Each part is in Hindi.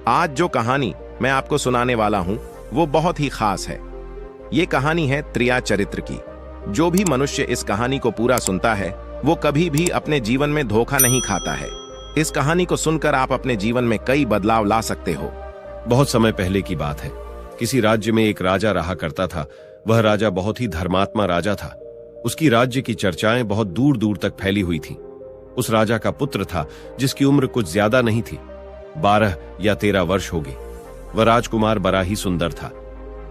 आज जो कहानी मैं आपको सुनाने वाला हूं वो बहुत ही खास है। ये कहानी है त्रिया चरित्र की। जो भी मनुष्य इस कहानी को पूरा सुनता है वो कभी भी अपने जीवन में धोखा नहीं खाता है। इस कहानी को सुनकर आप अपने जीवन में कई बदलाव ला सकते हो। बहुत समय पहले की बात है। किसी राज्य में एक राजा रहा करता था। वह राजा बहुत ही धर्मात्मा राजा था। उसकी राज्य की चर्चाएं बहुत दूर दूर तक फैली हुई थीं। उस राजा का पुत्र था जिसकी उम्र कुछ ज्यादा नहीं थी, 12 या 13 वर्ष होगी। वह राजकुमार बड़ा ही सुंदर था।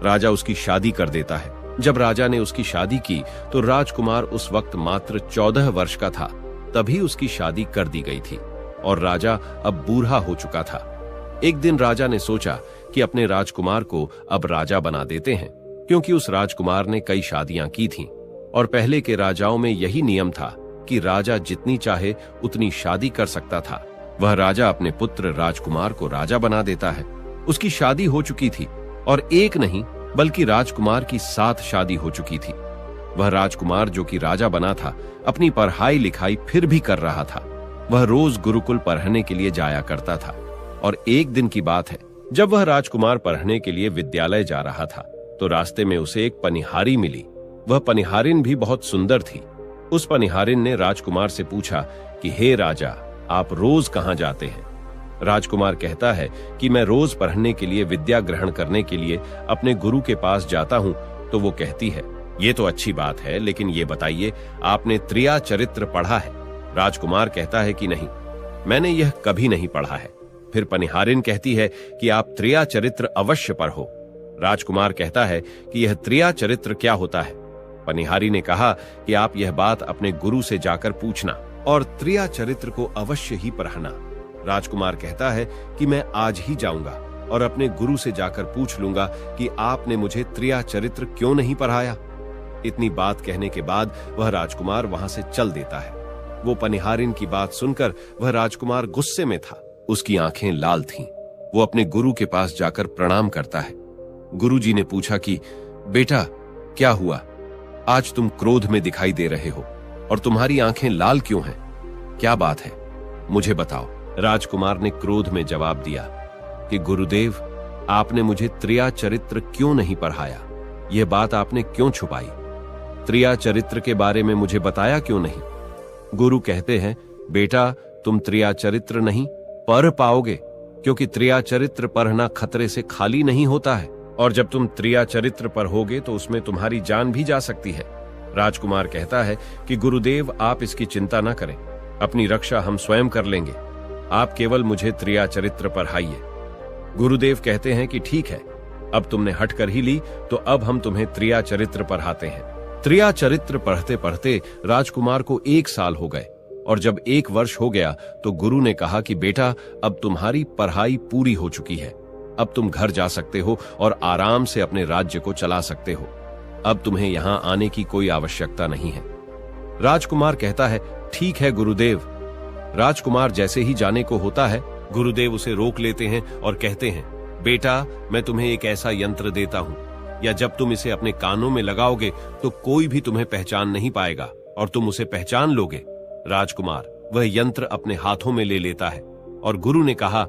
राजा उसकी शादी कर देता है। जब राजा ने उसकी शादी की तो राजकुमार उस वक्त मात्र 14 वर्ष का था। तभी उसकी शादी कर दी गई थी और राजा अब बूढ़ा हो चुका था। एक दिन राजा ने सोचा कि अपने राजकुमार को अब राजा बना देते हैं, क्योंकि उस राजकुमार ने कई शादियां की थीं और पहले के राजाओं में यही नियम था कि राजा जितनी चाहे उतनी शादी कर सकता था। वह राजा अपने पुत्र राजकुमार को राजा बना देता है। उसकी शादी हो चुकी थी और एक नहीं बल्कि राजकुमार की 7 शादी हो चुकी थी। वह राजकुमार जो कि राजा बना था अपनी पढ़ाई लिखाई फिर भी कर रहा था। वह रोज गुरुकुल पढ़ने के लिए जाया करता था और एक दिन की बात है, जब वह राजकुमार पढ़ने के लिए विद्यालय जा रहा था तो रास्ते में उसे एक पनिहारी मिली। वह पनिहारिन भी बहुत सुंदर थी। उस पनिहारिन ने राजकुमार से पूछा कि हे राजा, आप रोज कहां जाते हैं? राजकुमार कहता है कि मैं रोज पढ़ने के लिए विद्या ग्रहण करने के लिए अपने गुरु के पास जाता हूं। तो वो कहती है, ये तो अच्छी बात है, लेकिन ये बताइए आपने त्रिया चरित्र पढ़ा है? राजकुमार कहता है कि नहीं, मैंने यह कभी नहीं पढ़ा है। फिर पनिहारिन कहती है कि आप त्रिया चरित्र अवश्य पढ़ो। राजकुमार कहता है कि यह त्रिया चरित्र क्या होता है? पनिहारी ने कहा कि आप यह बात अपने गुरु से जाकर पूछना और त्रिया चरित्र को अवश्य ही पढ़ना। राजकुमार कहता है कि मैं आज ही जाऊंगा और अपने गुरु से जाकर पूछ लूंगा कि आपने मुझे त्रिया चरित्र क्यों नहीं पढ़ाया। इतनी बात कहने के बाद वह राजकुमार वहां से चल देता है। वो पनिहारिन की बात सुनकर वह राजकुमार गुस्से में था। उसकी आंखें लाल थीं। वो अपने गुरु के पास जाकर प्रणाम करता है। गुरुजी ने पूछा कि बेटा, क्या हुआ? आज तुम क्रोध में दिखाई दे रहे हो और तुम्हारी आंखें लाल क्यों हैं? क्या बात है, मुझे बताओ। राजकुमार ने क्रोध में जवाब दिया कि गुरुदेव, आपने मुझे त्रिया चरित्र क्यों नहीं पढ़ाया? यह बात आपने क्यों छुपाई? त्रिया चरित्र के बारे में मुझे बताया क्यों नहीं? गुरु कहते हैं, बेटा, तुम त्रिया चरित्र नहीं पढ़ पाओगे, क्योंकि त्रिया चरित्र पढ़ना खतरे से खाली नहीं होता है और जब तुम त्रिया चरित्र पढ़ोगे तो उसमें तुम्हारी जान भी जा सकती है। राजकुमार कहता है कि गुरुदेव, आप इसकी चिंता न करें, अपनी रक्षा हम स्वयं कर लेंगे। आप केवल मुझे त्रिया चरित्र पढ़ाइए। गुरुदेव कहते हैं कि ठीक है, अब तुमने हट कर ही ली तो अब हम तुम्हें त्रिया चरित्र पढ़ाते हैं। त्रिया चरित्र पढ़ते पढ़ते राजकुमार को 1 साल हो गए और जब 1 वर्ष हो गया तो गुरु ने कहा कि बेटा, अब तुम्हारी पढ़ाई पूरी हो चुकी है। अब तुम घर जा सकते हो और आराम से अपने राज्य को चला सकते हो। अब तुम्हें यहाँ आने की कोई आवश्यकता नहीं है। राजकुमार कहता है, ठीक है गुरुदेव। राजकुमार जैसे ही जाने को होता है, गुरुदेव उसे रोक लेते हैं और कहते हैं, बेटा, मैं तुम्हें एक ऐसा यंत्र देता हूं, या जब तुम इसे अपने कानों में लगाओगे तो कोई भी तुम्हें पहचान नहीं पाएगा और तुम उसे पहचान लोगे। राजकुमार वह यंत्र अपने हाथों में ले लेता है और गुरु ने कहा,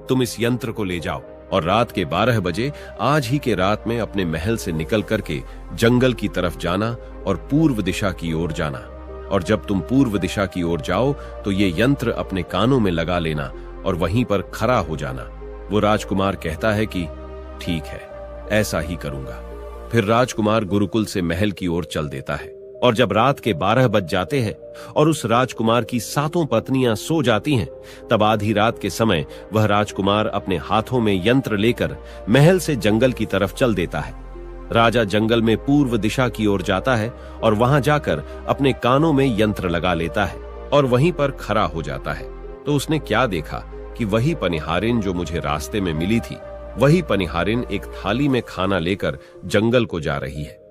तुम इस यंत्र को ले जाओ और रात के 12 बजे आज ही के रात में अपने महल से निकल करके जंगल की तरफ जाना और पूर्व दिशा की ओर जाना। और जब तुम पूर्व दिशा की ओर जाओ तो ये यंत्र अपने कानों में लगा लेना और वहीं पर खड़ा हो जाना। वो राजकुमार कहता है कि ठीक है, ऐसा ही करूंगा। फिर राजकुमार गुरुकुल से महल की ओर चल देता है और जब रात के 12 बज जाते हैं और उस राजकुमार की 7 पत्नियां सो जाती हैं, तब आधी रात के समय वह राजकुमार अपने हाथों में यंत्र लेकर महल से जंगल की तरफ चल देता है। राजा जंगल में पूर्व दिशा की ओर जाता है और वहां जाकर अपने कानों में यंत्र लगा लेता है और वहीं पर खड़ा हो जाता है। तो उसने क्या देखा कि वही पनिहारिन जो मुझे रास्ते में मिली थी, वही पनिहारिन एक थाली में खाना लेकर जंगल को जा रही है।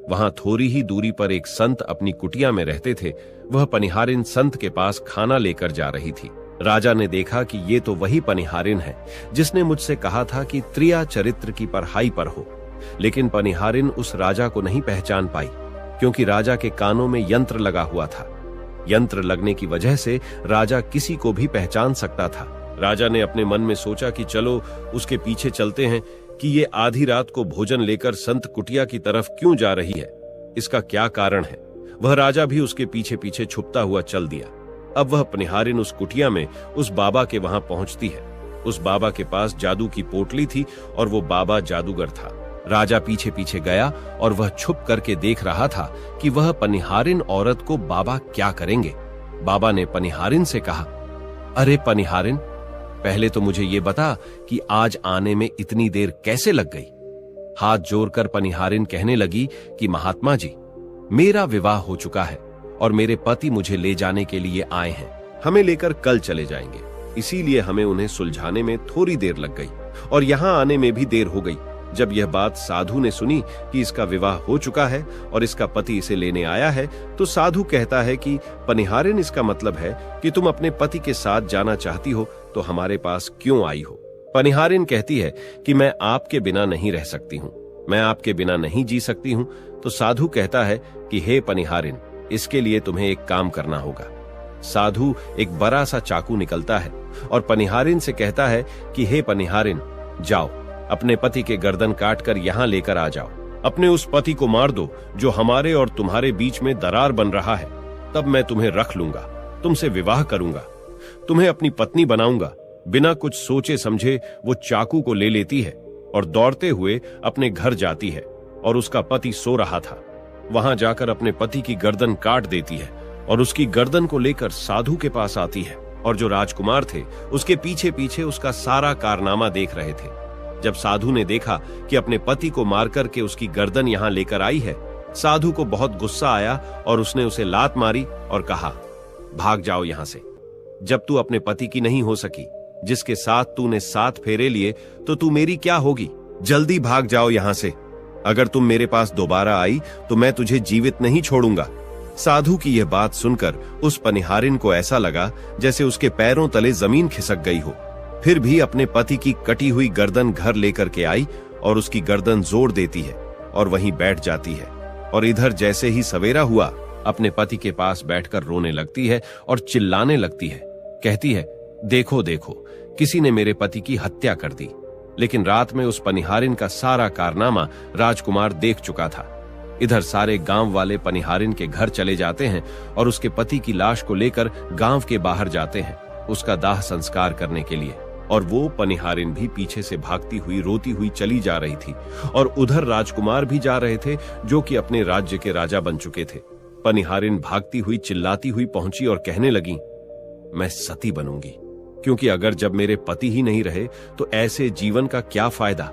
वहां थोड़ी ही दूरी पर एक संत अपनी कुटिया में रहते थे। वह पनिहारिन संत के पास खाना लेकर जा रही थी। राजा ने देखा कि ये तो वही पनिहारिन है जिसने मुझसे कहा था कि त्रिया चरित्र की पढ़ाई पर हो, लेकिन पनिहारिन उस राजा को नहीं पहचान पाई, क्योंकि राजा के कानों में यंत्र लगा हुआ था। यंत्र लगने की वजह से राजा किसी को भी पहचान सकता था। राजा ने अपने मन में सोचा कि चलो उसके पीछे चलते हैं कि ये आधी रात को भोजन लेकर संत कुटिया की तरफ क्यों जा रही है, इसका क्या कारण है। वह राजा भी उसके पीछे पीछे छुपता हुआ चल दिया। अब वह पनिहारिन उस कुटिया में उस बाबा के वहां पहुंचती है। उस बाबा के पास जादू की पोटली थी और वो बाबा जादूगर था। राजा पीछे पीछे गया और वह छुप करके देख रहा था कि वह पनिहारिन औरत को बाबा क्या करेंगे। बाबा ने पनिहारिन से कहा, अरे पनिहारिन, पहले तो मुझे ये बता कि आज आने में इतनी देर कैसे लग गई। हाथ जोड़कर पनिहारिन कहने लगी कि महात्मा जी, मेरा विवाह हो चुका है और मेरे पति मुझे ले जाने के लिए आए हैं। हमें लेकर कल चले जाएंगे, इसीलिए हमें उन्हें सुलझाने में थोड़ी देर लग गई और यहाँ आने में भी देर हो गई। जब यह बात साधु ने सुनी कि इसका विवाह हो चुका है और इसका पति इसे लेने आया है, तो साधु कहता है कि पनिहारिन, इसका मतलब है कि तुम अपने पति के साथ जाना चाहती हो, तो हमारे पास क्यों आई हो। पनिहारिन कहती है कि मैं आपके बिना नहीं रह सकती हूँ, मैं आपके बिना नहीं जी सकती हूँ। तो साधु कहता है कि हे पनिहारिन, इसके लिए तुम्हें एक काम करना होगा। साधु एक बड़ा सा चाकू निकलता है और पनिहारिन से कहता है कि हे पनिहारिन, जाओ अपने पति के गर्दन काटकर यहां लेकर आ जाओ। अपने उस पति को मार दो जो हमारे और तुम्हारे बीच में दरार बन रहा है, तब मैं तुम्हें रख लूंगा, तुमसे विवाह करूंगा, तुम्हें अपनी पत्नी बनाऊंगा। बिना कुछ सोचे समझे वो चाकू को ले लेती है और दौड़ते हुए अपने घर जाती है और उसका पति सो रहा था। वहां जाकर अपने पति की गर्दन काट देती है और उसकी गर्दन को लेकर साधु के पास आती है और जो राजकुमार थे उसके पीछे पीछे उसका सारा कारनामा देख रहे थे। जब साधु ने देखा कि अपने पति को मार करके उसकी गर्दन यहां लेकर आई है, साधु को बहुत गुस्सा आया और उसने उसे लात मारी और कहा, भाग जाओ यहां से। जब तू अपने पति की नहीं हो सकी, जिसके साथ तूने 7 फेरे लिए, तो तू मेरी क्या होगी। जल्दी भाग जाओ यहां से। अगर तुम मेरे पास दोबारा आई तो मैं तुझे जीवित नहीं छोड़ूंगा। साधु की यह बात सुनकर उस पनिहारिन को ऐसा लगा जैसे उसके पैरों तले जमीन खिसक गई हो। फिर भी अपने पति की कटी हुई गर्दन घर लेकर के आई और उसकी गर्दन जोड़ देती है और वहीं बैठ जाती है। और इधर जैसे ही सवेरा हुआ, अपने पति के पास बैठकर रोने लगती है और चिल्लाने लगती है। कहती है, देखो देखो, किसी ने मेरे पति की हत्या कर दी। लेकिन रात में उस पनिहारिन का सारा कारनामा राजकुमार देख चुका था। इधर सारे गांव वाले पनिहारिन के घर चले जाते हैं और उसके पति की लाश को लेकर गांव के बाहर जाते हैं उसका दाह संस्कार करने के लिए। और वो पनिहारिन भी पीछे से भागती हुई रोती हुई चली जा रही थी और उधर राजकुमार भी जा रहे थे जो कि अपने राज्य के राजा बन चुके थे। पनिहारिन भागती हुई चिल्लाती हुई पहुंची और कहने लगी, मैं सती बनूंगी, क्योंकि अगर जब मेरे पति ही नहीं रहे तो ऐसे जीवन का क्या फायदा।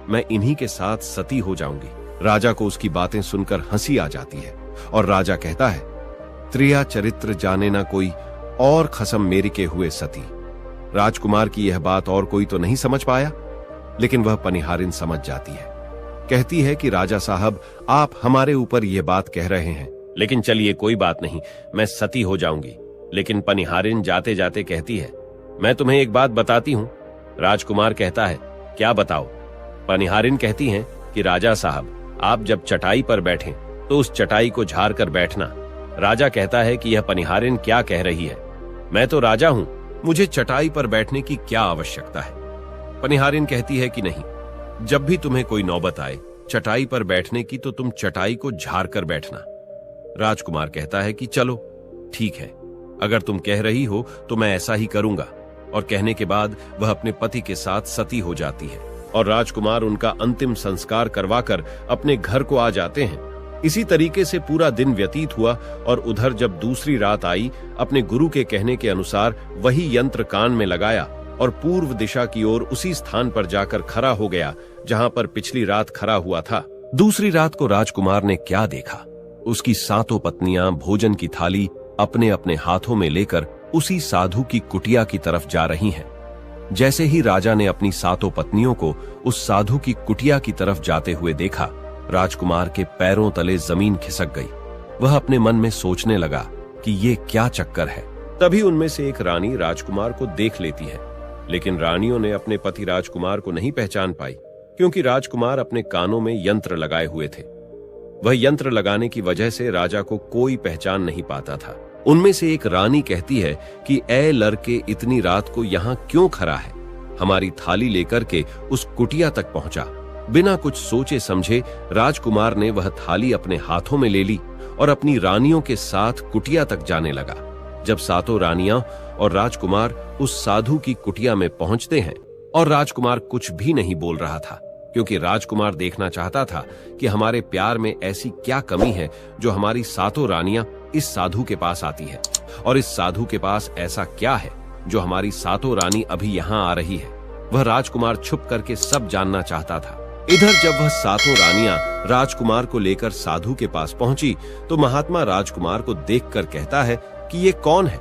मैं इन्हीं के साथ सती हो जाऊंगी। राजा को उसकी बातें सुनकर हंसी आ जाती है और राजा कहता है, त्रिया चरित्र जाने ना कोई और खसम मेरी के हुए सती। राजकुमार की यह बात और कोई तो नहीं समझ पाया, लेकिन वह पनिहारिन समझ जाती है। कहती है कि राजा साहब, आप हमारे ऊपर यह बात कह रहे हैं, लेकिन चलिए कोई बात नहीं, मैं सती हो जाऊंगी। लेकिन पनिहारिन जाते जाते कहती है, मैं तुम्हें एक बात बताती हूं। राजकुमार कहता है, क्या बताओ। पनिहारिन कहती हैं कि राजा साहब, आप जब चटाई पर बैठें तो उस चटाई को झाड़ कर बैठना। राजा कहता है कि यह पनिहारिन क्या कह रही है, मैं तो राजा हूं, मुझे चटाई पर बैठने की क्या आवश्यकता है। पनिहारिन कहती है कि नहीं, जब भी तुम्हें कोई नौबत आए चटाई पर बैठने की तो तुम चटाई को झाड़ कर बैठना। राजकुमार कहता है कि चलो ठीक है, अगर तुम कह रही हो तो मैं ऐसा ही करूंगा। और कहने के बाद वह अपने पति के साथ सती हो जाती है और राजकुमार उनका अंतिम संस्कार करवाकर अपने घर को आ जाते हैं। इसी तरीके से पूरा दिन व्यतीत हुआ और उधर जब दूसरी रात आई, अपने गुरु के कहने के अनुसार वही यंत्र कान में लगाया और पूर्व दिशा की ओर उसी स्थान पर जाकर खड़ा हो गया जहां पर पिछली रात खड़ा हुआ था। दूसरी रात को राजकुमार ने क्या देखा, उसकी 7 पत्नियां भोजन की थाली अपने अपने हाथों में लेकर उसी साधु की कुटिया की तरफ जा रही हैं। जैसे ही राजा ने अपनी 7 पत्नियों को उस साधु की कुटिया की तरफ जाते हुए देखा, राजकुमार के पैरों तले जमीन खिसक गई। वह अपने मन में सोचने लगा कि ये क्या चक्कर है। तभी उनमें से एक रानी राजकुमार को देख लेती है, लेकिन रानियों ने अपने पति राजकुमार को नहीं पहचान पाई, क्योंकि राजकुमार अपने कानों में यंत्र लगाए हुए थे। वह यंत्र लगाने की वजह से राजा को कोई पहचान नहीं पाता था। उनमें से एक रानी कहती है कि ए लड़के, इतनी रात को यहाँ क्यों खड़ा है? हमारी थाली लेकर के उस कुटिया तक पहुंचा। बिना कुछ सोचे समझे राजकुमार ने वह थाली अपने हाथों में ले ली और अपनी रानियों के साथ कुटिया तक जाने लगा। जब सातों रानियां और राजकुमार उस साधु की कुटिया में पहुंचते हैं और राजकुमार कुछ भी नहीं बोल रहा था, क्योंकि राजकुमार देखना चाहता था कि हमारे प्यार में ऐसी क्या कमी है जो हमारी सातों रानियां इस साधु के पास आती है, और इस साधु के पास ऐसा क्या है जो हमारी सातों रानी अभी यहाँ आ रही है। वह राजकुमार छुप करके सब जानना चाहता था। इधर जब वह सातों रानियां राजकुमार को लेकर साधु के पास पहुंची तो महात्मा राजकुमार को देखकर कहता है कि ये कौन है?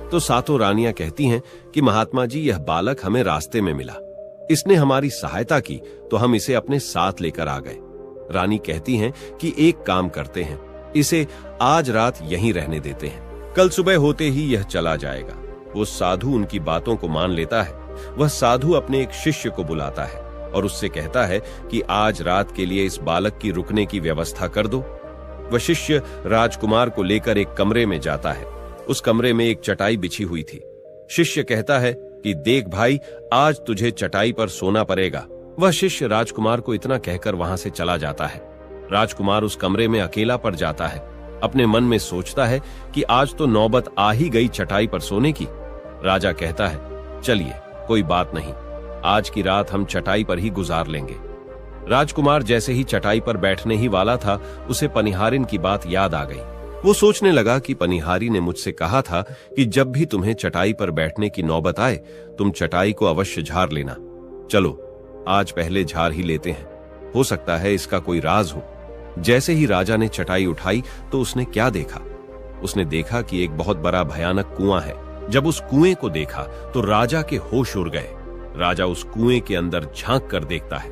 तो सातों रानियां कहती हैं कि महात्मा जी, यह बालक हमें रास्ते में मिला, इसने हमारी सहायता की तो हम इसे अपने साथ लेकर आ गए। रानी कहती हैं कि एक काम करते हैं, इसे आज रात यहीं रहने देते हैं, कल सुबह होते ही यह चला जाएगा। वो साधु उनकी बातों को मान लेता है। वह साधु अपने एक शिष्य को बुलाता है और उससे कहता है कि आज रात के लिए इस बालक की रुकने की व्यवस्था कर दो। वह शिष्य राजकुमार को लेकर एक कमरे में जाता है। उस कमरे में एक चटाई बिछी हुई थी। शिष्य कहता है कि देख भाई, आज तुझे चटाई पर सोना पड़ेगा। वह शिष्य राजकुमार को इतना कहकर वहां से चला जाता है। राजकुमार उस कमरे में अकेला पड़ जाता है। अपने मन में सोचता है कि आज तो नौबत आ ही गई चटाई पर सोने की। राजा कहता है, चलिए कोई बात नहीं, आज की रात हम चटाई पर ही गुजार लेंगे। राजकुमार जैसे ही चटाई पर बैठने ही वाला था, उसे पनिहारिन की बात याद आ गई। वो सोचने लगा कि पनिहारी ने मुझसे कहा था कि जब भी तुम्हें चटाई पर बैठने की नौबत आए, तुम चटाई को अवश्य झाड़ लेना। चलो आज पहले झाड़ ही लेते हैं, हो सकता है इसका कोई राज हो। जैसे ही राजा ने चटाई उठाई तो उसने क्या देखा? उसने देखा कि एक बहुत बड़ा भयानक कुआं है। जब उस कुएं को देखा तो राजा के होश उड़ गए। राजा उस कुएं के अंदर झांक कर देखता है।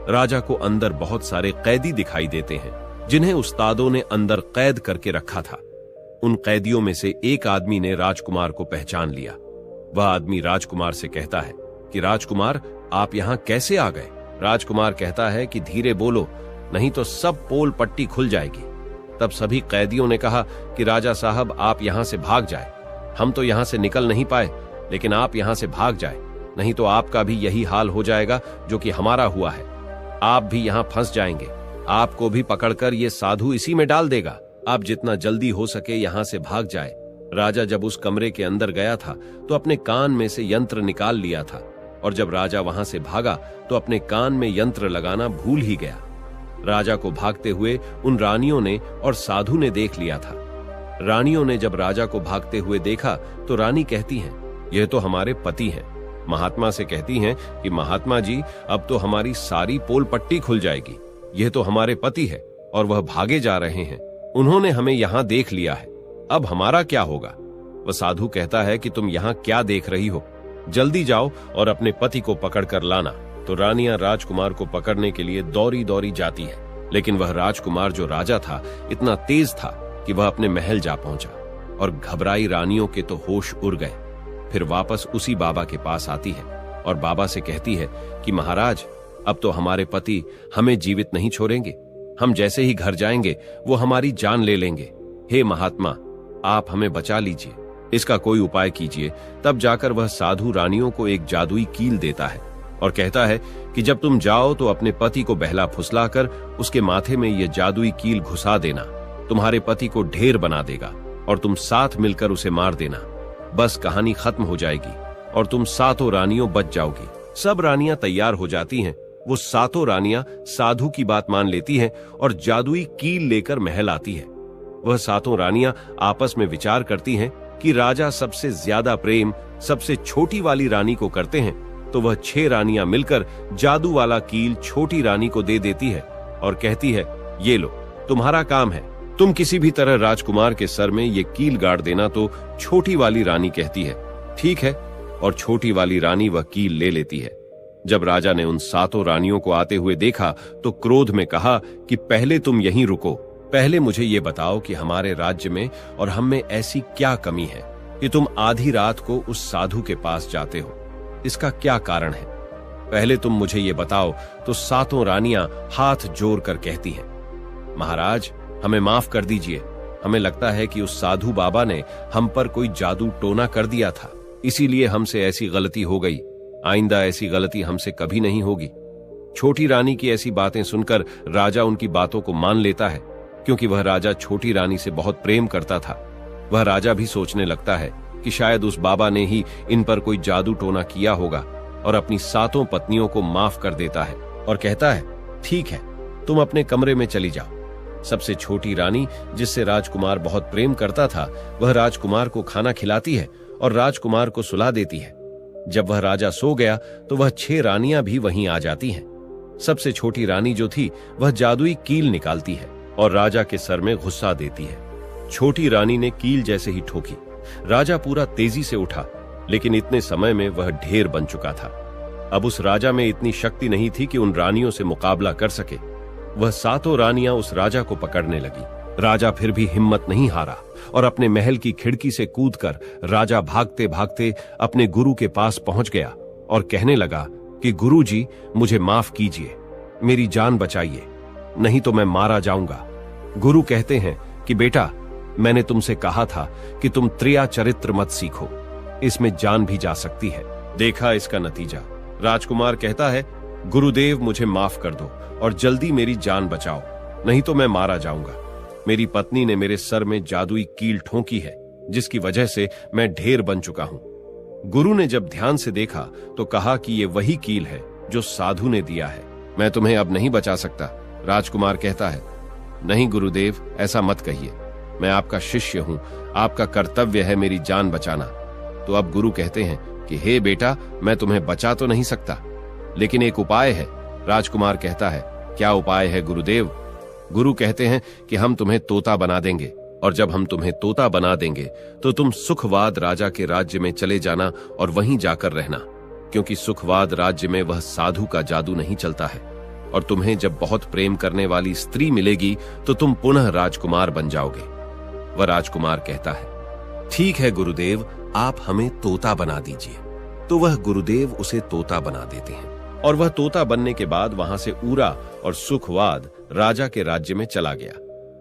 राजा को अंदर बहुत सारे कैदी दिखाई देते हैं, जिन्हें उस्तादों ने अंदर कैद करके रखा था। उन कैदियों में से एक आदमी ने राजकुमार को पहचान लिया। वह आदमी राजकुमार से कहता है कि राजकुमार, आप यहाँ कैसे आ गए? राजकुमार कहता है कि धीरे बोलो, नहीं तो सब पोल पट्टी खुल जाएगी। तब सभी कैदियों ने कहा कि राजा साहब, आप यहाँ से भाग जाए। हम तो यहाँ से निकल नहीं पाए, लेकिन आप यहाँ से भाग जाए, नहीं तो आपका भी यही हाल हो जाएगा जो कि हमारा हुआ है। आप भी यहाँ फंस जाएंगे, आपको भी पकड़कर ये साधु इसी में डाल देगा। आप जितना जल्दी हो सके यहाँ से भाग जाए। राजा जब उस कमरे के अंदर गया था तो अपने कान में से यंत्र निकाल लिया था, और जब राजा वहां से भागा तो अपने कान में यंत्र लगाना भूल ही गया। राजा को भागते हुए उन रानियों ने और साधु ने देख लिया था। रानियों ने जब राजा को भागते हुए देखा तो रानी कहती हैं, यह तो हमारे पति हैं। महात्मा से कहती हैं कि महात्मा जी, अब तो हमारी सारी पोल पट्टी खुल जाएगी। यह तो हमारे पति है और वह भागे जा रहे हैं। उन्होंने हमें यहाँ देख लिया है, अब हमारा क्या होगा? वह साधु कहता है कि तुम यहाँ क्या देख रही हो, जल्दी जाओ और अपने पति को पकड़ कर लाना। तो रानियां राजकुमार को पकड़ने के लिए दौड़ी दौड़ी जाती है, लेकिन वह राजकुमार जो राजा था इतना तेज था कि वह अपने महल जा पहुंचा, और घबराई रानियों के तो होश उड़ गए। फिर वापस उसी बाबा के पास आती है और बाबा से कहती है कि महाराज, अब तो हमारे पति हमें जीवित नहीं छोड़ेंगे। हम जैसे ही घर जाएंगे वो हमारी जान ले लेंगे। हे महात्मा, आप हमें बचा लीजिए, इसका कोई उपाय कीजिए। तब जाकर वह साधु रानियों को एक जादुई कील देता है और कहता है कि जब तुम जाओ तो अपने पति को बहला फुसलाकर उसके माथे में यह जादुई कील घुसा देना। तुम्हारे पति को ढेर बना देगा और तुम साथ मिलकर उसे मार देना। बस कहानी खत्म हो जाएगी और तुम सातों रानियों बच जाओगी। सब रानियां तैयार हो जाती हैं। वो सातों रानियां साधु की बात मान लेती हैं और जादुई कील लेकर महल आती है। वह सातों रानियां आपस में विचार करती हैं कि राजा सबसे ज्यादा प्रेम सबसे छोटी वाली रानी को करते हैं, तो वह 6 रानियां मिलकर जादू वाला कील छोटी रानी को दे देती है और कहती है, ये लो, तुम्हारा काम है, तुम किसी भी तरह राजकुमार के सर में ये कील गाड़ देना। तो छोटी वाली रानी कहती है, ठीक है, और छोटी वाली रानी वह कील ले लेती है। जब राजा ने उन सातों रानियों को आते हुए देखा तो क्रोध में कहा कि पहले तुम यहीं रुको, पहले मुझे ये बताओ कि हमारे राज्य में और हम में ऐसी क्या कमी है कि तुम आधी रात को उस साधु के पास जाते हो। इसका क्या कारण है? पहले तुम मुझे ये बताओ। तो सातों रानियां हाथ जोड़कर कहती हैं, महाराज, हमें माफ कर दीजिए, हमें लगता है कि उस साधु बाबा ने हम पर कोई जादू टोना कर दिया था, इसीलिए हमसे ऐसी गलती हो गई। आइंदा ऐसी गलती हमसे कभी नहीं होगी। छोटी रानी की ऐसी बातें सुनकर राजा उनकी बातों को मान लेता है, क्योंकि वह राजा छोटी रानी से बहुत प्रेम करता था। वह राजा भी सोचने लगता है कि शायद उस बाबा ने ही इन पर कोई जादू टोना किया होगा, और अपनी 7 पत्नियों को माफ कर देता है और कहता है, ठीक है, तुम अपने कमरे में चली जाओ। सबसे छोटी रानी, जिससे राजकुमार बहुत प्रेम करता था, वह राजकुमार को खाना खिलाती है और राजकुमार को सुला देती है। जब वह राजा सो गया तो वह 6 रानियां भी वहीं आ जाती हैं। सबसे छोटी रानी जो थी वह जादुई कील निकालती है और राजा के सर में घुसा देती है। छोटी रानी ने कील जैसे ही ठोकी, राजा पूरा तेजी से उठा, लेकिन इतने समय में वह ढेर बन चुका था। अब उस राजा में इतनी शक्ति नहीं थी कि उन रानियों से मुकाबला कर सके। वह 7 रानियां उस राजा को पकड़ने लगी। राजा फिर भी हिम्मत नहीं हारा और अपने महल की खिड़की से कूदकर राजा भागते भागते अपने गुरु के पास पहुंच गया और कहने लगा कि गुरुजी, मुझे माफ कीजिए, मेरी जान बचाइए, नहीं तो मैं मारा जाऊंगा। गुरु कहते हैं कि बेटा, मैंने तुमसे कहा था कि तुम त्रिया चरित्र मत सीखो, इसमें जान भी जा सकती है। देखा इसका नतीजा। राजकुमार कहता है, गुरुदेव मुझे माफ कर दो और जल्दी मेरी जान बचाओ, नहीं तो मैं मारा जाऊंगा। मेरी पत्नी ने मेरे सर में जादुई कील ठोकी है, जिसकी वजह से मैं ढेर बन चुका हूं। गुरु ने जब ध्यान से देखा तो कहा कि ये वही कील है जो साधु ने दिया है। मैं तुम्हें अब नहीं बचा सकता। राजकुमार कहता है, नहीं गुरुदेव, ऐसा मत कहिए, मैं आपका शिष्य हूं, आपका कर्तव्य है मेरी जान बचाना। तो अब गुरु कहते हैं कि हे बेटा, मैं तुम्हें बचा तो नहीं सकता, लेकिन एक उपाय है। राजकुमार कहता है, क्या उपाय है गुरुदेव? गुरु कहते हैं कि हम तुम्हें तोता बना देंगे, और जब हम तुम्हें तोता बना देंगे तो तुम सुखवाद राजा के राज्य में चले जाना और वहीं जाकर रहना, क्योंकि सुखवाद राज्य में वह साधु का जादू नहीं चलता है। और तुम्हें जब बहुत प्रेम करने वाली स्त्री मिलेगी तो तुम पुनः राजकुमार बन जाओगे। वह राजकुमार कहता है, ठीक है गुरुदेव, आप हमें तोता बना दीजिए। तो वह गुरुदेव उसे तोता बना देते हैं, और वह तोता बनने के बाद वहां से ऊरा और सुखवाद राजा के राज्य में चला गया।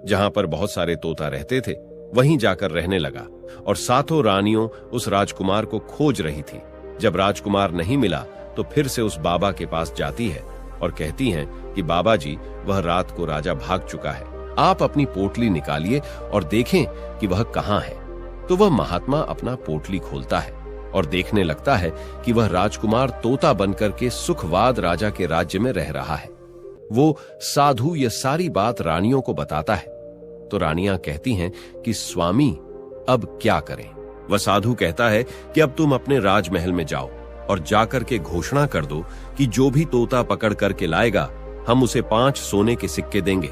जहां पर बहुत सारे तोता रहते थे वहीं जाकर रहने लगा, और 7 रानियों उस राजकुमार को खोज रही थी। जब राजकुमार नहीं मिला तो फिर से उस बाबा के पास जाती है और कहती हैं कि बाबा जी, वह रात को राजा भाग चुका है, आप अपनी पोटली निकालिए और देखें कि वह कहां है। तो वह महात्मा अपना पोटली खोलता है और देखने लगता है कि वह राजकुमार तोता बनकर के सुखवाद राजा के राज्य में रह रहा है। वो साधु यह सारी बात रानियों को बताता है। तो रानियां कहती हैं कि स्वामी, अब क्या करें? वह साधु कहता है कि अब तुम अपने राजमहल में जाओ और जाकर के घोषणा कर दो कि जो भी तोता पकड़ करके लाएगा, हम उसे 5 सोने के सिक्के देंगे।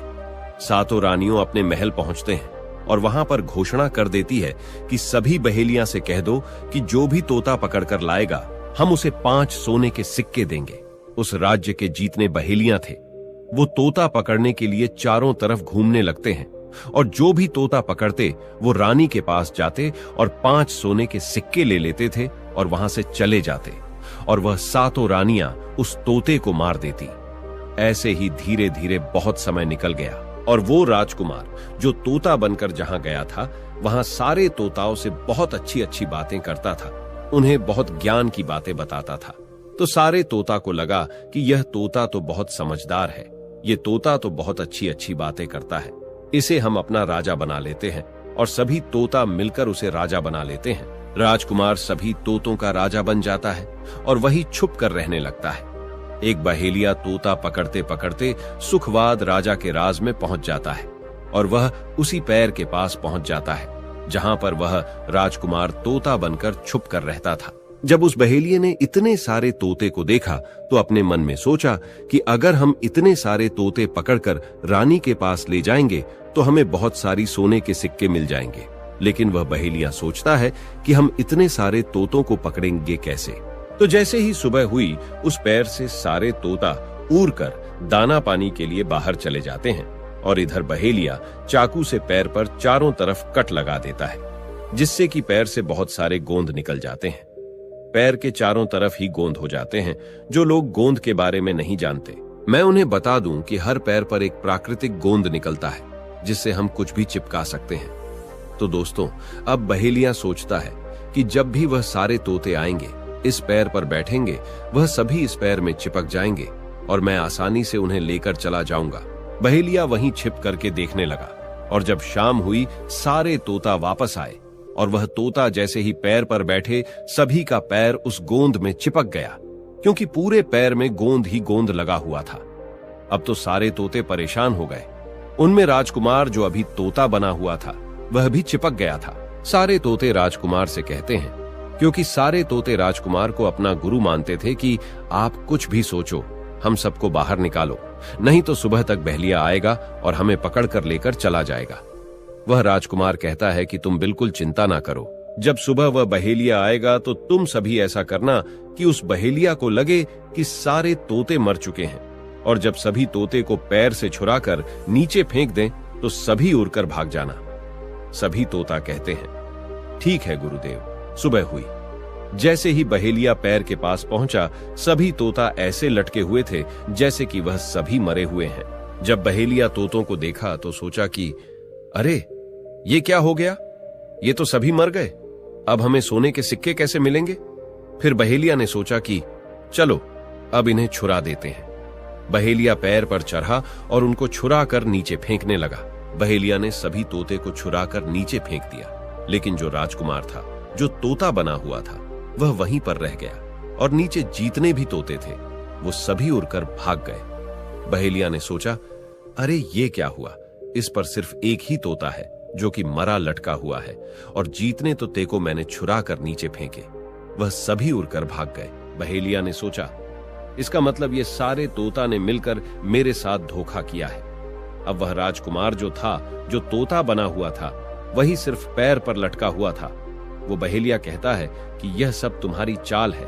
7 रानियों अपने महल पहुंचते हैं और वहां पर घोषणा कर देती है कि सभी बहेलियां से कह दो कि जो भी तोता पकड़कर लाएगा, हम उसे 5 सोने के सिक्के देंगे। उस राज्य के जितने बहेलियां थे वो तोता पकड़ने के लिए चारों तरफ घूमने लगते हैं, और जो भी तोता पकड़ते वो रानी के पास जाते और 5 सोने के सिक्के ले लेते थे और वहां से चले जाते, और वह 7 रानियां उस तोते को मार देती। ऐसे ही धीरे धीरे बहुत समय निकल गया, और वो राजकुमार जो तोता बनकर जहां गया था वहां सारे तोताओं से बहुत अच्छी अच्छी बातें करता था, उन्हें बहुत ज्ञान की बातें बताता था। तो सारे तोता को लगा कि यह तोता तो बहुत समझदार है, ये तोता तो बहुत अच्छी अच्छी बातें करता है, इसे हम अपना राजा बना लेते हैं। और सभी तोता मिलकर उसे राजा बना लेते हैं। राजकुमार सभी तोतों का राजा बन जाता है और वही छुप कर रहने लगता है। एक बहेलिया तोता पकड़ते पकड़ते सुखवाद राजा के राज में पहुंच जाता है, और वह उसी पैर के पास पहुंच जाता है जहां पर वह राजकुमार तोता बनकर छुप कर रहता था। जब उस बहेलिये ने इतने सारे तोते को देखा तो अपने मन में सोचा कि अगर हम इतने सारे तोते पकड़कर रानी के पास ले जाएंगे तो हमें बहुत सारी सोने के सिक्के मिल जाएंगे। लेकिन वह बहेलिया सोचता है कि हम इतने सारे तोतों को पकड़ेंगे कैसे। तो जैसे ही सुबह हुई, उस पैर से सारे तोता उड़कर दाना पानी के लिए बाहर चले जाते हैं, और इधर बहेलिया चाकू से पैर पर चारों तरफ कट लगा देता है, जिससे कि पैर से बहुत सारे गोंद निकल जाते हैं। पैर के चारों तरफ ही गोंद हो जाते हैं। जो लोग गोंद के बारे में नहीं जानते, मैं उन्हें बता दूं कि हर पैर पर एक प्राकृतिक गोंद निकलता है, जिससे हम कुछ भी चिपका सकते हैं। तो दोस्तों, अब बहेलिया सोचता है कि जब भी वह सारे तोते आएंगे, इस पैर पर बैठेंगे, वह सभी इस पैर में चिपक जाएंगे और मैं आसानी से उन्हें लेकर चला जाऊंगा। बहेलिया वहीं छिप करके देखने लगा और जब शाम हुई, सारे तोता वापस आए और वह तोता जैसे ही पैर पर बैठे, सभी का पैर उस गोंद में चिपक गया, क्योंकि पूरे पैर में गोंद ही गोंद लगा हुआ था। अब तो सारे तोते परेशान हो गए। उनमें राजकुमार, जो अभी तोता बना हुआ था, वह भी चिपक गया था। सारे तोते राजकुमार से कहते हैं, क्योंकि सारे तोते राजकुमार को अपना गुरु मानते थे, कि आप कुछ भी सोचो, हम सबको बाहर निकालो, नहीं तो सुबह तक बहेलिया आएगा और हमें पकड़ कर लेकर चला जाएगा। वह राजकुमार कहता है कि तुम बिल्कुल चिंता ना करो, जब सुबह वह बहेलिया आएगा तो तुम सभी ऐसा करना कि उस बहेलिया को लगे कि सारे तोते मर चुके हैं, और जब सभी तोते को पैर से छुड़ाकर नीचे फेंक दें तो सभी उड़कर भाग जाना। सभी तोता कहते हैं, ठीक है गुरुदेव। सुबह हुई। जैसे ही बहेलिया पैर के पास पहुंचा, सभी तोता ऐसे लटके हुए थे जैसे कि वह सभी मरे हुए हैं। जब बहेलिया तोतों को देखा तो सोचा कि अरे, ये क्या हो गया? ये तो सभी मर गए। अब हमें सोने के सिक्के कैसे मिलेंगे? फिर बहेलिया ने सोचा कि चलो अब इन्हें छुरा देते हैं। बहेलिया पैर पर चढ़ा और उनको छुरा कर नीचे फेंकने लगा। बहेलिया ने सभी तोते को छुरा कर नीचे फेंक दिया, लेकिन जो राजकुमार था, जो तोता बना हुआ था, वह वहीं पर रह गया और नीचे जितने भी तोते थे वो सभी उड़कर भाग गए। बहेलिया ने सोचा, अरे ये क्या हुआ? इस पर सिर्फ एक ही तोता है जो कि मरा लटका हुआ है, और जितने तोते को मैंने छुरा कर नीचे फेंके वह सभी उड़कर भाग गए। बहेलिया ने सोचा, इसका मतलब ये सारे तोता ने मिलकर मेरे साथ धोखा किया है। अब वह राजकुमार जो था, जो तोता बना हुआ था, वही सिर्फ पैर पर लटका हुआ था। वो बहेलिया कहता है कि यह सब तुम्हारी चाल है।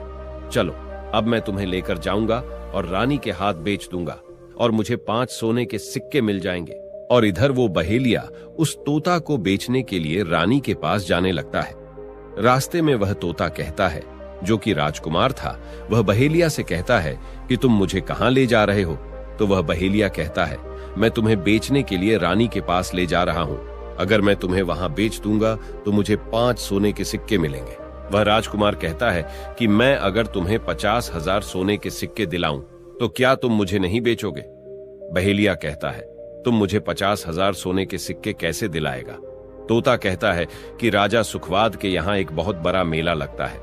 चलो अब मैं तुम्हें लेकर जाऊंगा और रानी के हाथ बेच दूंगा और मुझे 5 सोने के सिक्के मिल जाएंगे। और इधर वो बहेलिया उस तोता को बेचने के लिए रानी के पास जाने लगता है। रास्ते में वह तोता कहता है, जो कि राजकुमार था, वह बहेलिया से कहता है कि तुम मुझे कहां ले जा रहे हो? तो वह बहेलिया कहता है, मैं तुम्हें बेचने के लिए रानी के पास ले जा रहा हूं। अगर मैं तुम्हें वहां बेच दूंगा तो मुझे 5 सोने के सिक्के मिलेंगे। वह राजकुमार कहता है कि मैं अगर तुम्हें 50,000 सोने के सिक्के दिलाऊं तो क्या तुम मुझे नहीं बेचोगे? बहेलिया कहता है, तुम मुझे 50,000 सोने के सिक्के कैसे दिलाएगा? तोता कहता है कि राजा सुखवाद के यहाँ एक बहुत बड़ा मेला लगता है,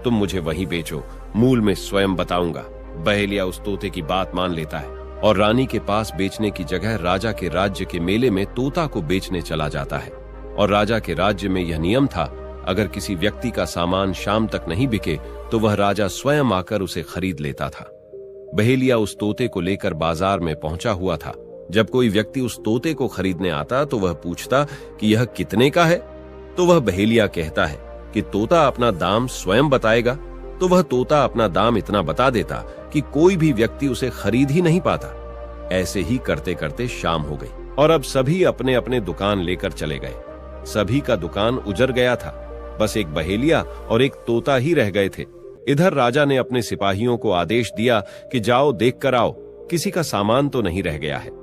तुम मुझे वहीं बेचो, मूल में स्वयं बताऊंगा। बहेलिया उस तोते की बात मान लेता है और रानी के पास बेचने की जगह राजा के राज्य के मेले में तोता को बेचने चला जाता है। और राजा के राज्य में यह नियम था, अगर किसी व्यक्ति का सामान शाम तक नहीं बिके तो वह राजा स्वयं आकर उसे खरीद लेता था। बहेलिया उस तोते को लेकर बाजार में पहुंचा हुआ था। जब कोई व्यक्ति उस तोते को खरीदने आता तो वह पूछता कि यह कितने का है? तो वह बहेलिया कहता है कि तोता अपना दाम स्वयं बताएगा। तो वह तोता अपना दाम इतना बता देता कि कोई भी व्यक्ति उसे खरीद ही नहीं पाता। ऐसे ही करते करते शाम हो गई और अब सभी अपने अपने दुकान लेकर चले गए। सभी का दुकान उजड़ गया था, बस एक बहेलिया और एक तोता ही रह गए थे। इधर राजा ने अपने सिपाहियों को आदेश दिया कि जाओ देख कर आओ, किसी का सामान तो नहीं रह गया है।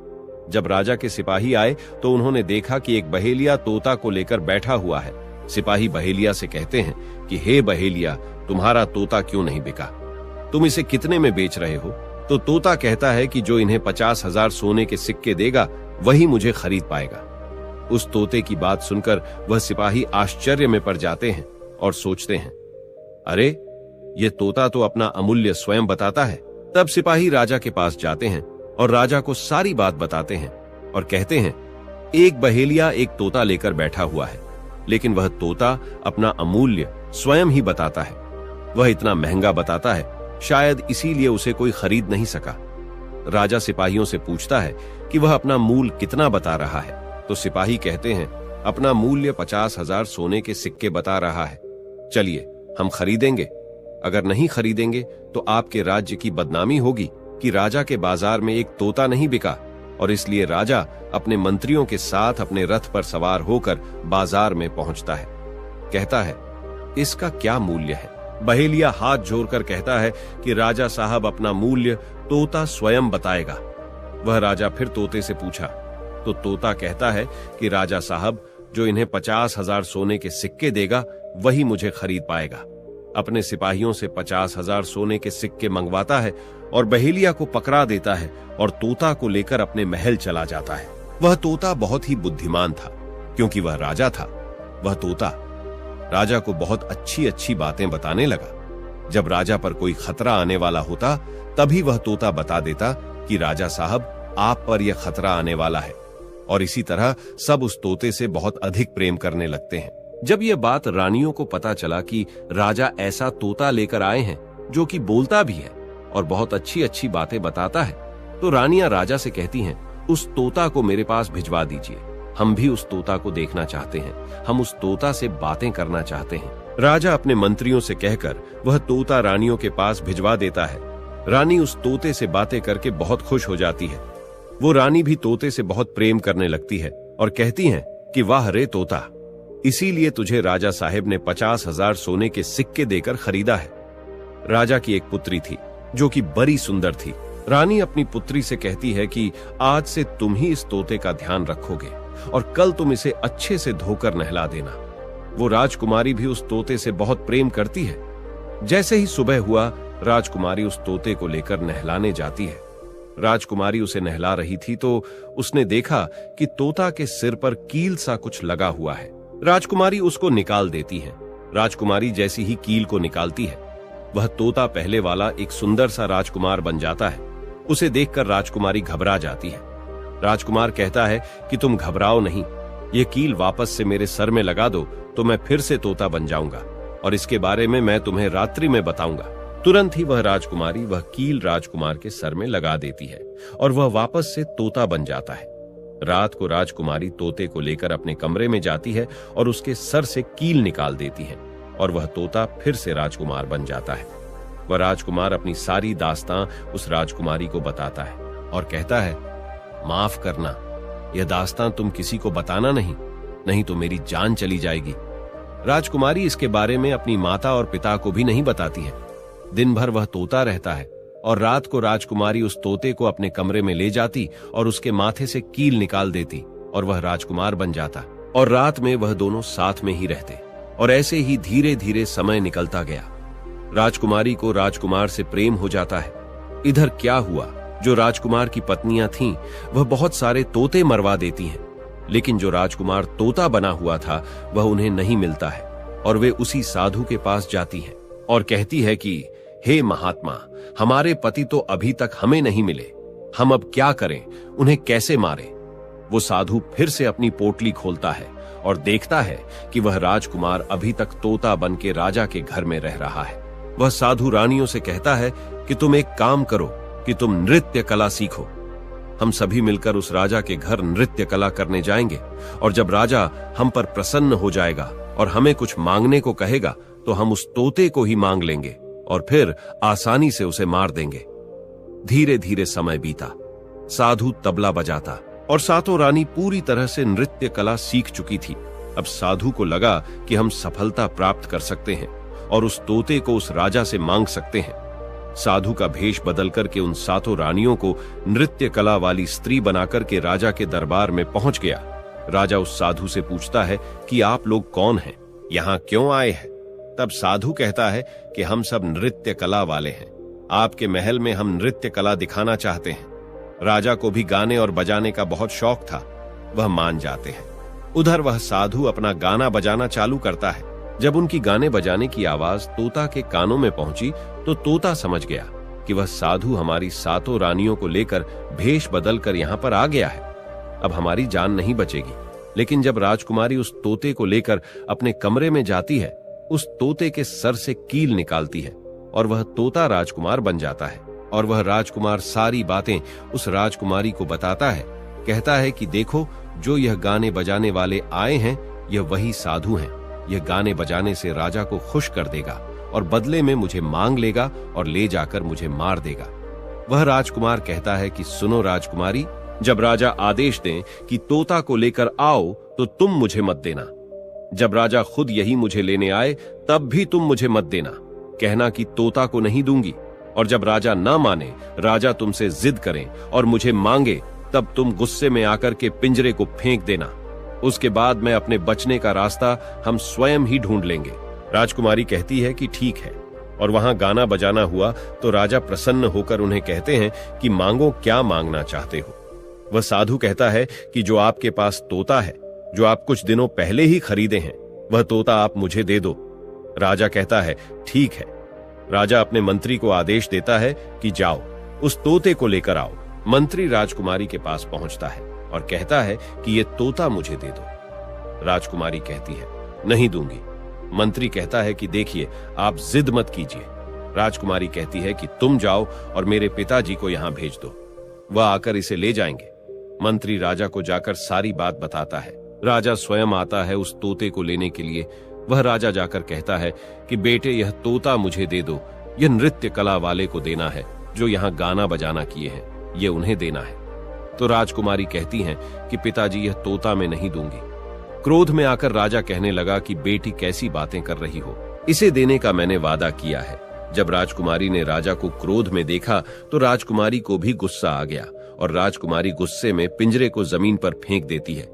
जब राजा के सिपाही आए तो उन्होंने देखा कि एक बहेलिया तोता को लेकर बैठा हुआ है। सिपाही बहेलिया से कहते हैं कि हे बहेलिया, तुम्हारा तोता क्यों नहीं बिका? तुम इसे कितने में बेच रहे हो? तो तोता कहता है कि जो इन्हें 50,000 सोने के सिक्के देगा वही मुझे खरीद पाएगा। उस तोते की बात सुनकर वह सिपाही आश्चर्य में पड़ जाते हैं और सोचते हैं, अरे ये तोता तो अपना अमूल्य स्वयं बताता है। तब सिपाही राजा के पास जाते हैं और राजा को सारी बात बताते हैं और कहते हैं, एक बहेलिया एक तोता लेकर बैठा हुआ है, लेकिन वह तोता अपना अमूल्य स्वयं ही बताता है। वह इतना महंगा बताता है, शायद इसीलिए उसे कोई खरीद नहीं सका। राजा सिपाहियों से पूछता है कि वह अपना मूल कितना बता रहा है। तो सिपाही कहते हैं, अपना मूल्य 50,000 सोने के सिक्के बता रहा है। चलिए हम खरीदेंगे, अगर नहीं खरीदेंगे तो आपके राज्य की बदनामी होगी कि राजा के बाजार में एक तोता नहीं बिका। और इसलिए राजा अपने मंत्रियों के साथ अपने रथ पर सवार होकर बाजार में पहुंचता है। कहता है, इसका क्या मूल्य है? बहेलिया हाथ जोड़कर कहता है कि राजा साहब, अपना मूल्य तोता स्वयं बताएगा। वह राजा फिर तोते से पूछा तो तोता कहता है कि राजा साहब, जो इन्हें 50,000 सोने के सिक्के देगा वही मुझे खरीद पाएगा। अपने सिपाहियों से 50,000 सोने के सिक्के मंगवाता है और बहेलिया को पकड़ा देता है और तोता को लेकर अपने महल चला जाता है। वह तोता बहुत ही बुद्धिमान था, क्योंकि वह राजा था। वह तोता राजा को बहुत अच्छी अच्छी बातें बताने लगा। जब राजा पर कोई खतरा आने वाला होता तभी वह तोता बता देता कि राजा साहब, आप पर यह खतरा आने वाला है, और इसी तरह सब उस तोते से बहुत अधिक प्रेम करने लगते हैं। जब यह बात रानियों को पता चला कि राजा ऐसा तोता लेकर आए हैं जो कि बोलता भी है और बहुत अच्छी अच्छी बातें बताता है, तो रानियां राजा से कहती हैं, उस तोता को मेरे पास भिजवा दीजिए, हम भी उस तोता को देखना चाहते हैं, हम उस तोता से बातें करना चाहते हैं। राजा अपने मंत्रियों से कहकर वह तोता रानियों के पास भिजवा देता है। रानी उस तोते से बातें करके बहुत खुश हो जाती है। वो रानी भी तोते से बहुत प्रेम करने लगती है और कहती हैं कि वाह रे तोता, इसीलिए तुझे राजा साहेब ने 50,000 सोने के सिक्के देकर खरीदा है। राजा की एक पुत्री थी जो कि बड़ी सुंदर थी। रानी अपनी पुत्री से कहती है कि आज से तुम ही इस तोते का ध्यान रखोगे और कल तुम इसे अच्छे से धोकर नहला देना। वो राजकुमारी भी उस तोते से बहुत प्रेम करती है। जैसे ही सुबह हुआ, राजकुमारी उस तोते को लेकर नहलाने जाती है। राजकुमारी उसे नहला रही थी तो उसने देखा कि तोता के सिर पर कील सा कुछ लगा हुआ है। राजकुमारी उसको निकाल देती है। राजकुमारी जैसी ही कील को निकालती है, वह तोता पहले वाला एक सुंदर सा राजकुमार बन जाता है। उसे देखकर राजकुमारी घबरा जाती है। राजकुमार कहता है कि तुम घबराओ नहीं, ये कील वापस से मेरे सर में लगा दो तो मैं फिर से तोता बन जाऊंगा, और इसके बारे में मैं तुम्हें रात्रि में बताऊंगा। तुरंत ही वह राजकुमारी वह कील राजकुमार के सर में लगा देती है और वह वापस से तोता बन जाता है। रात को राजकुमारी तोते को लेकर अपने कमरे में जाती है और उसके सर से कील निकाल देती है और वह तोता फिर से राजकुमार बन जाता है। वह राजकुमार अपनी सारी दास्तां उस राजकुमारी को बताता है और कहता है, माफ करना, यह दास्तां तुम किसी को बताना नहीं तो मेरी जान चली जाएगी। राजकुमारी इसके बारे में अपनी माता और पिता को भी नहीं बताती है। दिन भर वह तोता रहता है और रात को राजकुमारी उस तोते को अपने कमरे में ले जाती और उसके माथे से कील निकाल देती और वह राजकुमार बन जाता, और रात में वह दोनों साथ में ही रहते, और ऐसे ही धीरे धीरे समय निकलता गया। राजकुमारी को राजकुमार से प्रेम हो जाता है। इधर क्या हुआ, जो राजकुमार की पत्नियां थीं वह बहुत सारे तोते मरवा देती हैं, लेकिन जो राजकुमार तोता बना हुआ था वह उन्हें नहीं मिलता है, और वे उसी साधु के पास जाती हैं और कहती है कि हे महात्मा, हमारे पति तो अभी तक हमें नहीं मिले, हम अब क्या करें, उन्हें कैसे मारें। वो साधु फिर से अपनी पोटली खोलता है और देखता है कि वह राजकुमार अभी तक तोता बन के राजा के घर में रह रहा है। वह साधु रानियों से कहता है कि तुम एक काम करो कि तुम नृत्य कला सीखो। हम सभी मिलकर उस राजा के घर नृत्य कला करने जाएंगे, और जब राजा हम पर प्रसन्न हो जाएगा और हमें कुछ मांगने को कहेगा तो हम उस तोते को ही मांग लेंगे और फिर आसानी से उसे मार देंगे। धीरे धीरे समय बीता। साधु तबला बजाता और सातों रानी पूरी तरह से नृत्य कला सीख चुकी थी। अब साधु को लगा कि हम सफलता प्राप्त कर सकते हैं और उस तोते को उस राजा से मांग सकते हैं। साधु का भेष बदल करके उन सातों रानियों को नृत्य कला वाली स्त्री बनाकर के राजा के दरबार में पहुंच गया। राजा उस साधु से पूछता है कि आप लोग कौन हैं, यहाँ क्यों आए हैं। तब साधु कहता है कि हम सब नृत्य कला वाले हैं, आपके महल में हम नृत्य कला दिखाना चाहते हैं। राजा को भी गाने और बजाने का बहुत शौक था, वह मान जाते हैं। उधर वह साधु अपना गाना बजाना चालू करता है। जब उनकी गाने बजाने की आवाज तोता के कानों में पहुंची तो तोता समझ गया कि वह साधु हमारी सातों रानियों को लेकर भेष बदल कर यहाँ पर आ गया है, अब हमारी जान नहीं बचेगी। लेकिन जब राजकुमारी उस तोते को लेकर अपने कमरे में जाती है, उस तोते के सर से कील निकालती है और वह तोता राजकुमार बन जाता है, और वह राजकुमार सारी बातें उस राजकुमारी को बताता है। कहता है कि देखो, जो यह गाने बजाने वाले आए हैं यह वही साधु हैं। यह गाने बजाने से राजा को खुश कर देगा और बदले में मुझे मांग लेगा और ले जाकर मुझे मार देगा। वह राजकुमार कहता है कि सुनो राजकुमारी, जब राजा आदेश दें कि तोता को लेकर आओ तो तुम मुझे मत देना। जब राजा खुद यही मुझे लेने आए तब भी तुम मुझे मत देना, कहना कि तोता को नहीं दूंगी। और जब राजा ना माने, राजा तुमसे जिद करें और मुझे मांगे, तब तुम गुस्से में आकर के पिंजरे को फेंक देना। उसके बाद मैं अपने बचने का रास्ता हम स्वयं ही ढूंढ लेंगे। राजकुमारी कहती है कि ठीक है, और वहां गाना बजाना हुआ तो राजा प्रसन्न होकर उन्हें कहते हैं कि मांगो, क्या मांगना चाहते हो। वह साधु कहता है कि जो आपके पास तोता है, जो आप कुछ दिनों पहले ही खरीदे हैं, वह तोता आप मुझे दे दो। राजा कहता है ठीक है। राजा अपने मंत्री को आदेश देता है कि जाओ उस तोते को लेकर आओ। मंत्री राजकुमारी के पास पहुंचता है और कहता है कि यह तोता मुझे दे दो। राजकुमारी कहती है नहीं दूंगी। मंत्री कहता है कि देखिए, आप जिद मत कीजिए। राजकुमारी कहती है कि तुम जाओ और मेरे पिताजी को यहां भेज दो, वह आकर इसे ले जाएंगे। मंत्री राजा को जाकर सारी बात बताता है। राजा स्वयं आता है उस तोते को लेने के लिए। वह राजा जाकर कहता है कि बेटे, यह तोता मुझे दे दो, यह नृत्य कला वाले को देना है जो यहाँ गाना बजाना किए हैं, यह उन्हें देना है। तो राजकुमारी कहती हैं कि पिताजी, यह तोता मैं नहीं दूंगी। क्रोध में आकर राजा कहने लगा कि बेटी, कैसी बातें कर रही हो, इसे देने का मैंने वादा किया है। जब राजकुमारी ने राजा को क्रोध में देखा तो राजकुमारी को भी गुस्सा आ गया और राजकुमारी गुस्से में पिंजरे को जमीन पर फेंक देती है।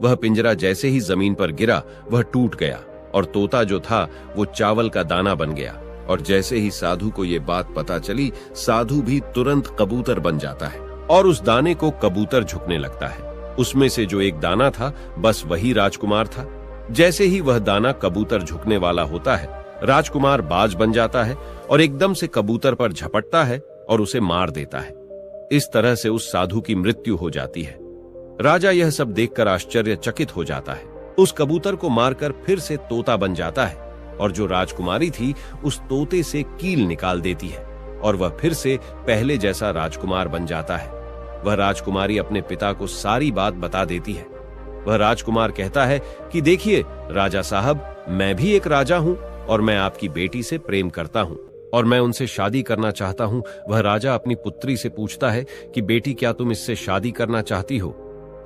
वह पिंजरा जैसे ही जमीन पर गिरा वह टूट गया और तोता जो था वो चावल का दाना बन गया। और जैसे ही साधु को ये बात पता चली, साधु भी तुरंत कबूतर बन जाता है और उस दाने को कबूतर झुकने लगता है। उसमें से जो एक दाना था, बस वही राजकुमार था। जैसे ही वह दाना कबूतर झुकने वाला होता है, राजकुमार बाज बन जाता है और एकदम से कबूतर पर झपटता है और उसे मार देता है। इस तरह से उस साधु की मृत्यु हो जाती है। राजा यह सब देखकर आश्चर्यचकित हो जाता है। उस कबूतर को मारकर फिर से तोता बन जाता है और जो राजकुमारी थी उस तोते से कील निकाल देती है और वह फिर से पहले जैसा राजकुमार बन जाता है। वह राजकुमारी अपने पिता को सारी बात बता देती है। वह राजकुमार कहता है कि देखिए राजा साहब, मैं भी एक राजा हूं और मैं आपकी बेटी से प्रेम करता हूं और मैं उनसे शादी करना चाहता हूं। वह राजा अपनी पुत्री से पूछता है कि बेटी, क्या तुम इससे शादी करना चाहती हो?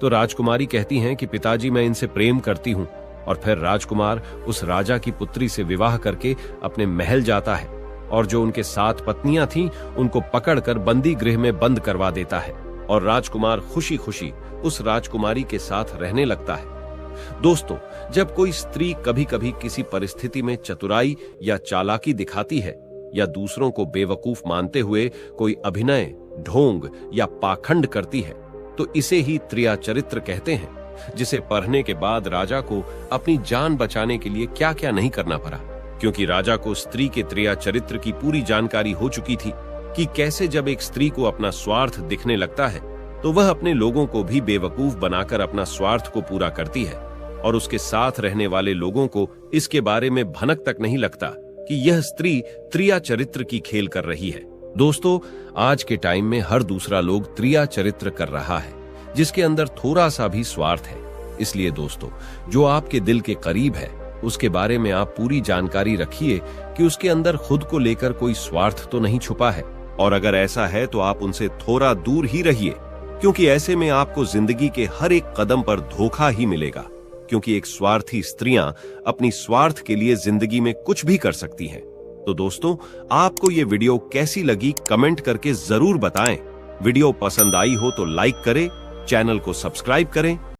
तो राजकुमारी कहती हैं कि पिताजी, मैं इनसे प्रेम करती हूं। और फिर राजकुमार उस राजा की पुत्री से विवाह करके अपने महल जाता है और जो उनके 7 पत्नियां थीं उनको पकड़कर बंदी गृह में बंद करवा देता है और राजकुमार खुशी खुशी उस राजकुमारी के साथ रहने लगता है। दोस्तों, जब कोई स्त्री कभी कभी किसी परिस्थिति में चतुराई या चालाकी दिखाती है या दूसरों को बेवकूफ मानते हुए कोई अभिनय, ढोंग या पाखंड करती है, तो इसे ही त्रिया चरित्र कहते हैं, जिसे पढ़ने के बाद राजा को अपनी जान बचाने के लिए क्या क्या नहीं करना पड़ा, क्योंकि राजा को स्त्री के त्रिया चरित्र की पूरी जानकारी हो चुकी थी कि कैसे जब एक स्त्री को अपना स्वार्थ दिखने लगता है तो वह अपने लोगों को भी बेवकूफ बनाकर अपना स्वार्थ को पूरा करती है और उसके साथ रहने वाले लोगों को इसके बारे में भनक तक नहीं लगता कि यह स्त्री त्रिया चरित्र की खेल कर रही है। दोस्तों, आज के टाइम में हर दूसरा लोग त्रिया चरित्र कर रहा है जिसके अंदर थोड़ा सा भी स्वार्थ है। इसलिए दोस्तों, जो आपके दिल के करीब है उसके बारे में आप पूरी जानकारी रखिए कि उसके अंदर खुद को लेकर कोई स्वार्थ तो नहीं छुपा है, और अगर ऐसा है तो आप उनसे थोड़ा दूर ही रहिए, क्योंकि ऐसे में आपको जिंदगी के हर एक कदम पर धोखा ही मिलेगा, क्योंकि एक स्वार्थी स्त्रियां अपनी स्वार्थ के लिए जिंदगी में कुछ भी कर सकती हैं। तो दोस्तों, आपको ये वीडियो कैसी लगी कमेंट करके जरूर बताएं। वीडियो पसंद आई हो तो लाइक करें, चैनल को सब्सक्राइब करें